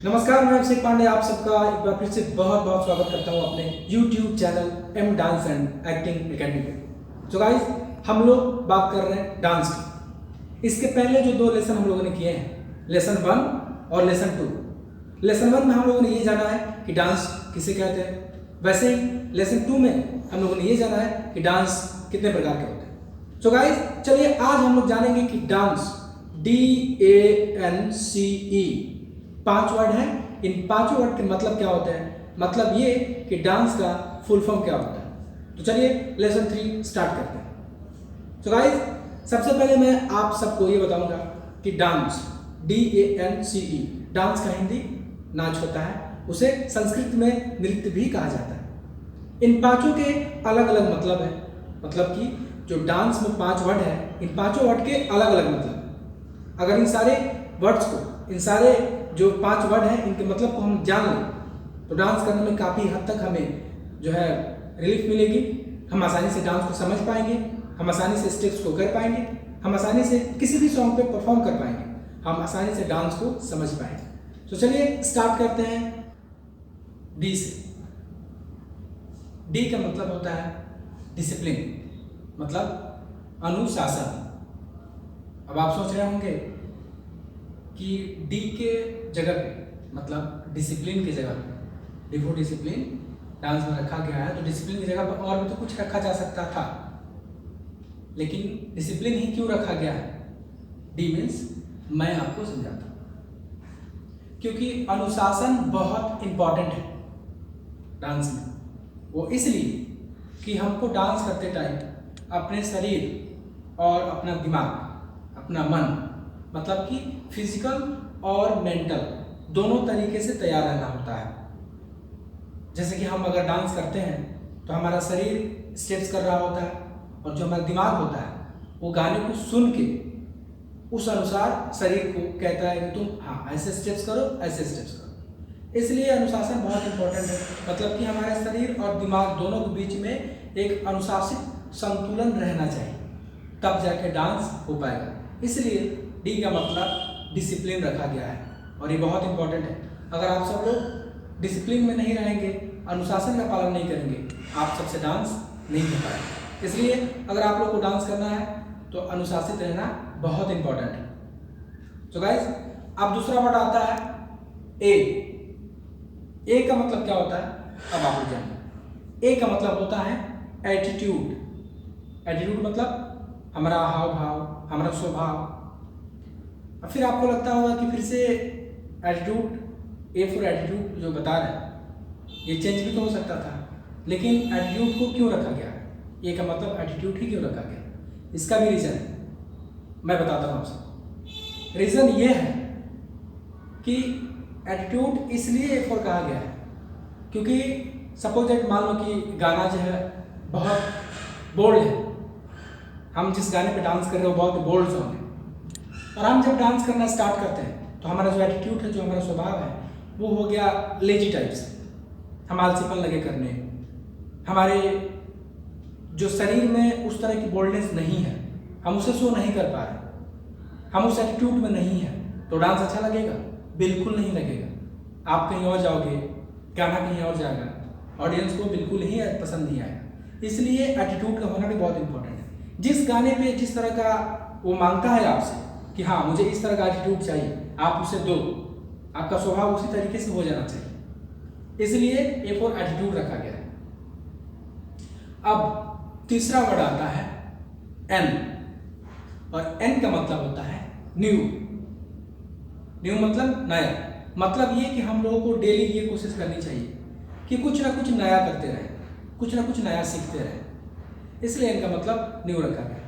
नमस्कार, मैं अभिषेक पांडे आप सबका एक बार फिर से बहुत बहुत स्वागत करता हूं अपने YouTube channel M dance and acting academy पे। तो गाइस, हम लोग बात कर रहे हैं डांस की। इसके पहले जो दो लेसन हम लोगों ने किए हैं, लेसन 1 और लेसन 2। लेसन 1 में हम लोगों ने ये जाना है कि डांस किसे कहते हैं, वैसे ही लेसन 2 में हम लोगों ने ये जाना है कि डांस कितने प्रकार के होते हैं। तो गाइस, चलिए आज हम लोग जानेंगे कि डांस DANCE 5 वर्ड है। इन 5 वर्ड के मतलब क्या होते हैं, मतलब ये कि डांस का फुल फॉर्म क्या होता है। तो चलिए लेसन 3 स्टार्ट करते हैं। तो गाइस, सबसे पहले मैं आप सबको ये बताऊंगा कि डांस DANCE डांस का हिंदी नाच होता है, उसे संस्कृत में नृत्य भी कहा जाता है। इन पांचों के अलग अलग मतलब है, मतलब कि जो डांस में 5 वर्ड है, इन पांचों वर्ड के अलग अलग मतलब है। अगर इन सारे वर्ड्स को, इन सारे जो 5 वर्ड हैं, इनके मतलब को हम जान लें तो डांस करने में काफ़ी हद तक हमें जो है रिलीफ मिलेगी। हम आसानी से डांस को समझ पाएंगे, हम आसानी से स्टेप्स को कर पाएंगे, हम आसानी से किसी भी सॉन्ग पे परफॉर्म कर पाएंगे, हम आसानी से डांस को समझ पाएंगे। तो चलिए स्टार्ट करते हैं डी से। डी का मतलब होता है डिसिप्लिन, मतलब अनुशासन। अब आप सोच रहे होंगे कि डी के जगह पे, मतलब डिसिप्लिन की जगह पे, डी फॉर डिसिप्लिन डांस में रखा गया है, तो डिसिप्लिन की जगह पर और भी तो कुछ रखा जा सकता था, लेकिन डिसिप्लिन ही क्यों रखा गया है? डी मीन्स मैं आपको समझाता हूँ, क्योंकि अनुशासन बहुत इंपॉर्टेंट है डांस में। वो इसलिए कि हमको डांस करते टाइम अपने शरीर और अपना दिमाग, अपना मन, मतलब कि फिजिकल और मेंटल दोनों तरीके से तैयार रहना होता है। जैसे कि हम अगर डांस करते हैं तो हमारा शरीर स्टेप्स कर रहा होता है और जो हमारा दिमाग होता है वो गाने को सुन के उस अनुसार शरीर को कहता है कि तुम हाँ ऐसे स्टेप्स करो, ऐसे स्टेप्स करो। इसलिए अनुशासन बहुत इंपॉर्टेंट है, मतलब कि हमारे शरीर और दिमाग दोनों के बीच में एक अनुशासित संतुलन रहना चाहिए, तब जाके डांस हो पाएगा। इसलिए डी का मतलब डिसिप्लिन रखा गया है और ये बहुत इंपॉर्टेंट है। अगर आप सब लोग डिसिप्लिन में नहीं रहेंगे, अनुशासन का पालन नहीं करेंगे, आप सबसे डांस नहीं हो पाएगा। इसलिए अगर आप लोग को डांस करना है तो अनुशासित रहना बहुत इंपॉर्टेंट है। तो गाइस, अब दूसरा वर्ड आता है ए का मतलब क्या होता है, अब आप लोग जानिए। ए का मतलब होता है एटीट्यूड। एटीट्यूड मतलब हमारा हाव भाव, हमारा स्वभाव। अब फिर आपको लगता होगा कि फिर से एटीट्यूड, ए फॉर एटीट्यूड जो बता रहे हैं, ये चेंज भी तो हो सकता था, लेकिन एटीट्यूड को क्यों रखा गया? ए का मतलब एटीट्यूड ही क्यों रखा गया? इसका भी रीज़न है, मैं बताता हूँ आपसे। रीज़न ये है कि एटीट्यूड इसलिए ए फॉर कहा गया है क्योंकि सपोज दैट, मान लो कि गाना जो है बहुत बोल्ड है, हम जिस गाने पे डांस कर रहे हो बहुत बोल्ड सॉन्ग है, और हम जब डांस करना स्टार्ट करते हैं तो हमारा जो एटीट्यूड है, जो हमारा स्वभाव है, वो हो गया लेजी टाइप से। हम आलसीपन लगे करने, हमारे जो शरीर में उस तरह की बोल्डनेस नहीं है, हम उसे शो नहीं कर पा रहे, हम उस एटीट्यूड में नहीं है, तो डांस अच्छा लगेगा? बिल्कुल नहीं लगेगा। आप कहीं और जाओगे, गाना कहीं और जाएगा, ऑडियंस को बिल्कुल ही पसंद नहीं आएगा। इसलिए एटीट्यूड का होना भी बहुत इंपॉर्टेंट है। जिस गाने पे जिस तरह का वो मांगता है आपसे कि हाँ मुझे इस तरह का एटीट्यूड चाहिए, आप उसे दो, आपका स्वभाव उसी तरीके से हो जाना चाहिए। इसलिए ए फॉर एटीट्यूड रखा गया है। अब तीसरा वर्ड आता है एन, और एन का मतलब होता है न्यू। न्यू मतलब नया। मतलब ये कि हम लोगों को डेली ये कोशिश करनी चाहिए कि कुछ ना कुछ नया करते रहें, कुछ ना कुछ नया सीखते रहें। इसलिए इनका मतलब न्यू रखा गया।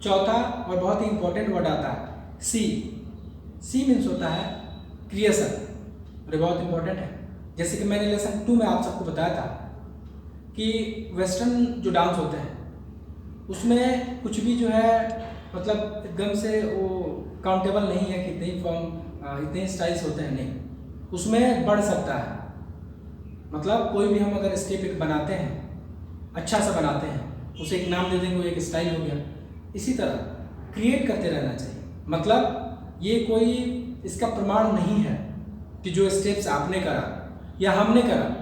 चौथा और बहुत ही इंपॉर्टेंट वर्ड आता है सी। सी मीन्स होता है क्रिएशन, और ये बहुत इंपॉर्टेंट है। जैसे कि मैंने लेसन 2 में आप सबको बताया था कि वेस्टर्न जो डांस होते हैं उसमें कुछ भी जो है मतलब एकदम से वो काउंटेबल नहीं है कि इतने फॉर्म, इतने स्टाइल्स होते हैं, नहीं, उसमें बढ़ सकता है। मतलब कोई भी हम अगर स्टेप एक बनाते हैं, अच्छा सा बनाते हैं, उसे एक नाम दे देंगे, वो एक स्टाइल हो गया। इसी तरह क्रिएट करते रहना चाहिए। मतलब ये कोई इसका प्रमाण नहीं है कि जो स्टेप्स आपने करा या हमने करा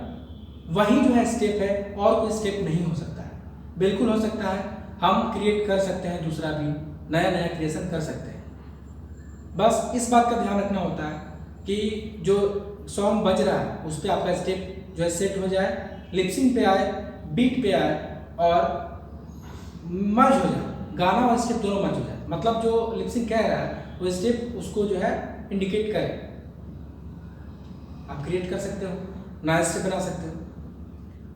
वही जो है स्टेप है, और कोई स्टेप नहीं हो सकता है। बिल्कुल हो सकता है, हम क्रिएट कर सकते हैं, दूसरा भी नया नया क्रिएशन कर सकते हैं। बस इस बात का ध्यान रखना होता है कि जो सॉन्ग बज रहा है उस पर आपका स्टेप जो है सेट हो जाए, लिपसिंग पे आए, बीट पे आए और मर्ज हो जाए, गाना और स्टेप दोनों मर्ज हो जाए। मतलब जो लिपसिंग कह रहा है वो स्टेप उसको जो है इंडिकेट करे। आप क्रिएट कर सकते हो, नया स्टेप बना सकते हो।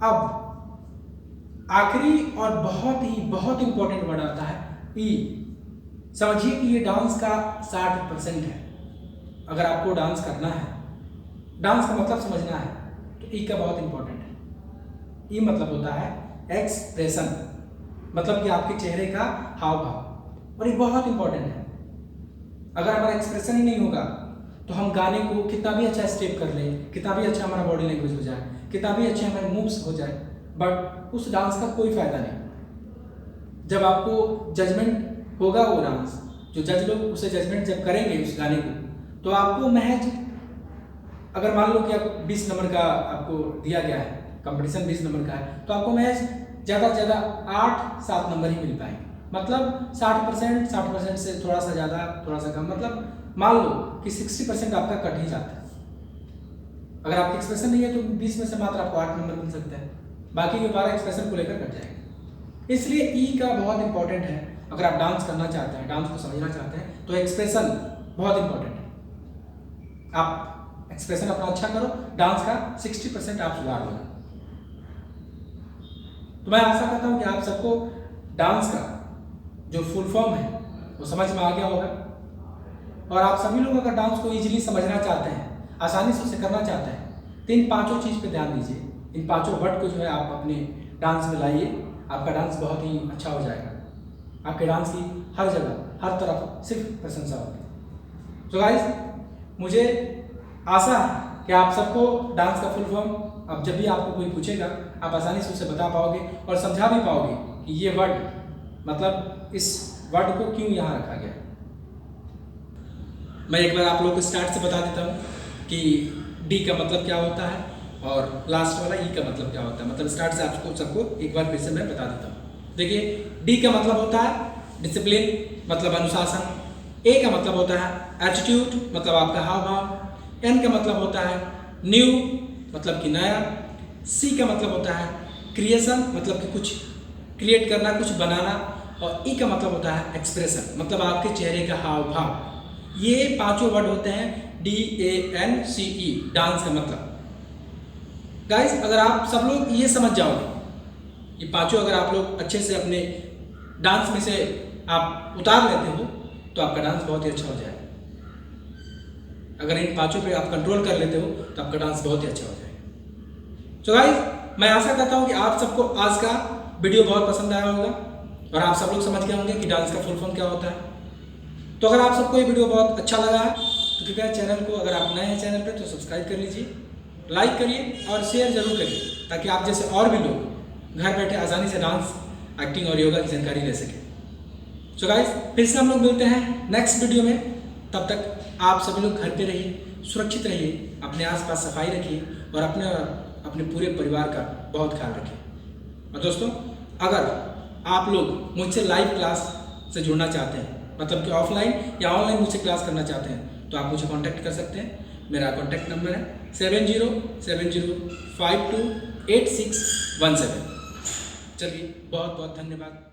अब आखिरी और बहुत इंपॉर्टेंट वर्ड आता है ई। समझिए कि ये डांस का 60% है। अगर आपको डांस करना है, डांस का मतलब समझना है, तो ई का बहुत इंपॉर्टेंट है। ई मतलब होता है एक्सप्रेशन, मतलब कि आपके चेहरे का हाव भाव, और ये बहुत इंपॉर्टेंट है। अगर हमारा एक्सप्रेशन ही नहीं होगा तो हम गाने को कितना भी अच्छा स्टेप कर ले, कितना भी अच्छा हमारा बॉडी लैंग्वेज हो जाए, कितना भी अच्छे हमारे मूव्स हो जाए, बट उस डांस का कोई फायदा नहीं। जब आपको जजमेंट होगा, वो डांस जो जज लोग उसे जजमेंट जब करेंगे उस गाने को, तो आपको महज, अगर मान लो कि आप 20 नंबर का आपको दिया गया है, कंपटीशन 20 नंबर का है, तो आपको महज ज़्यादा से ज़्यादा 8-7 नंबर ही मिल पाएंगे। मतलब 60% से थोड़ा सा ज़्यादा, थोड़ा सा कम, मतलब मान लो कि 60% आपका कट ही जाता है। अगर आपका एक्सप्रेशन नहीं है तो 20 में से मात्र आपको 8 नंबर मिल सकता है, बाकी के 12 एक्सप्रेशन को लेकर कट जाएंगे। इसलिए ई का बहुत इंपॉर्टेंट है। अगर आप डांस करना चाहते हैं, डांस को समझना चाहते हैं, तो एक्सप्रेशन बहुत इंपॉर्टेंट है। आप एक्सप्रेशन अपना अच्छा करो, डांस का 60% आप सुधार लो। तो मैं आशा करता हूं कि आप सबको डांस का जो फुल फॉर्म है वो समझ में आ गया होगा, और आप सभी लोग अगर डांस को इजीली समझना चाहते हैं, आसानी से उसे करना चाहते हैं, तो इन पांचों चीज़ पे ध्यान दीजिए। इन पांचों वर्ड को जो है आप अपने डांस में लाइए, आपका डांस बहुत ही अच्छा हो जाएगा। आपके डांस की हर जगह, हर तरफ सिर्फ प्रशंसा होगी। तो गाइस, मुझे आशा है कि आप सबको डांस का फुल फॉर्म, अब जब भी आपको कोई पूछेगा, आप आसानी से उसे बता पाओगे और समझा भी पाओगे कि ये वर्ड, मतलब इस वर्ड को क्यों यहाँ रखा गया। मैं एक बार आप लोगों को स्टार्ट से बता देता हूँ कि डी का मतलब क्या होता है और लास्ट वाला ई का मतलब क्या होता है। मतलब स्टार्ट से आपको सबको एक बार फिर से मैं बता देता हूँ। देखिए, डी का मतलब होता है डिसिप्लिन, मतलब अनुशासन। ए का मतलब होता है एटीट्यूड, मतलब आपका हाव भाव। एन का मतलब होता है न्यू, मतलब कि नया। सी का मतलब होता है क्रिएशन, मतलब कि कुछ क्रिएट करना, कुछ बनाना। और ई का मतलब होता है एक्सप्रेशन, मतलब आपके चेहरे का हाव भाव। ये पांचों वर्ड होते हैं DANCE, डांस का मतलब। गाइस, अगर आप सब लोग ये समझ जाओगे, ये पांचों अगर आप लोग अच्छे से अपने डांस में से आप उतार लेते हो, तो आपका डांस बहुत ही अच्छा हो जाएगा। अगर इन पांचों पे आप कंट्रोल कर लेते हो तो आपका डांस बहुत ही अच्छा हो जाएगा। तो गाइस, मैं आशा करता हूँ कि आप सबको आज का वीडियो बहुत पसंद आया होगा और आप सब लोग समझ गए होंगे कि डांस का फुल फॉर्म क्या होता है। तो अगर आप सबको ये वीडियो बहुत अच्छा लगा है तो कृपया चैनल को, अगर आप नए हैं चैनल पे, तो सब्सक्राइब कर लीजिए, लाइक करिए और शेयर जरूर करिए, ताकि आप जैसे और भी लोग घर बैठे आसानी से डांस, एक्टिंग और योगा की जानकारी ले सकें। सो गाइस, फिर से हम लोग मिलते हैं नेक्स्ट वीडियो में। तब तक आप सभी लोग घर पे रहिए, सुरक्षित रहिए, अपने आसपास सफाई रखिए और अपने पूरे परिवार का बहुत ख्याल रखिए। और दोस्तों, अगर आप लोग मुझसे लाइव क्लास से जुड़ना चाहते हैं, मतलब कि ऑफलाइन या ऑनलाइन मुझसे क्लास करना चाहते हैं, तो आप मुझे कांटेक्ट कर सकते हैं। मेरा कांटेक्ट नंबर है 7070528617। चलिए, बहुत बहुत धन्यवाद।